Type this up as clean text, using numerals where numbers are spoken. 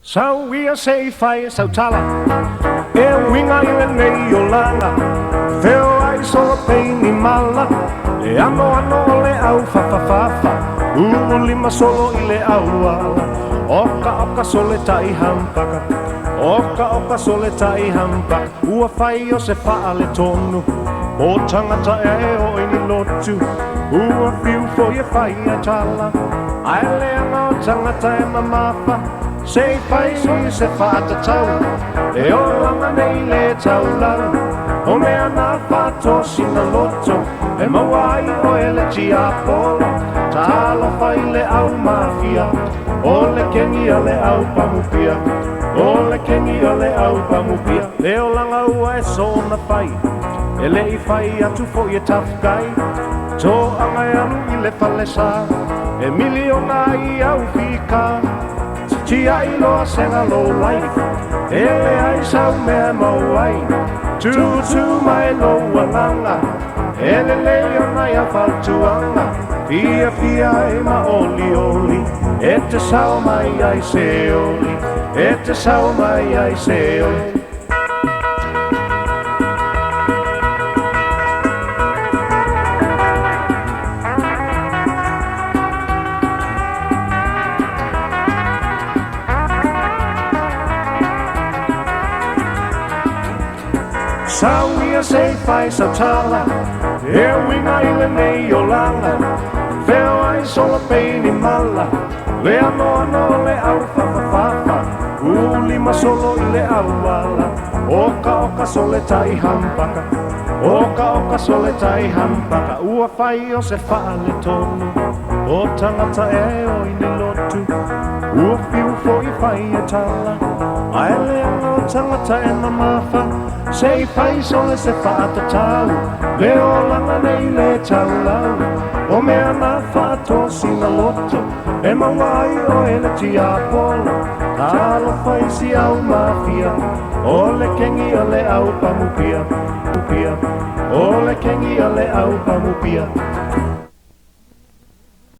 Sauia se fai sautala e winga i le nei o langa Veo ai solo peini mala e ano le au fa lima solo i le au ala Oka sole tai hampaka Oka sole tai hampaka Ua fai o se faa le tonu O tangata e o ini lotu Ua fiu fo ye fai a tala Ai lea o tangata e mamafa Se fai se fata tau E o langa nei le tau lau O mea na fato sina loto E mawai o ele tia polo Talo fai le au mafia O le kengi a le au pamupia O le kengi a le au pamupia Le o langa ua e sona fai E le I fai atu fo ye tough guy Tō angai anu I le falesa E miliona I au fika Tia I loa senga low life E le ai sau mea mauai Tutu mai loa langa E le leo nai a faltuanga Fia e ma oli E te sau mai ai se oli E te sau mai ai se oli Sauia se fai sautala E winga I le nei o langa Veo ai solo peini mala Le ano le au fa Lima solo I le au ala Oka sole tai hampaka Oka sole tai hampaka Ua fai o se faa le tonu O tangata e o ini lotu Ua fiu fo I fai e tala Ai lea o tangata e mamafa Se fai sole se fata tau Le o langa nei le tau lau O mea na fato sina loto E mawai o ele tia polo Talo fai si au mafia O le kengi o le au pamupia O le kengi o le au pamupia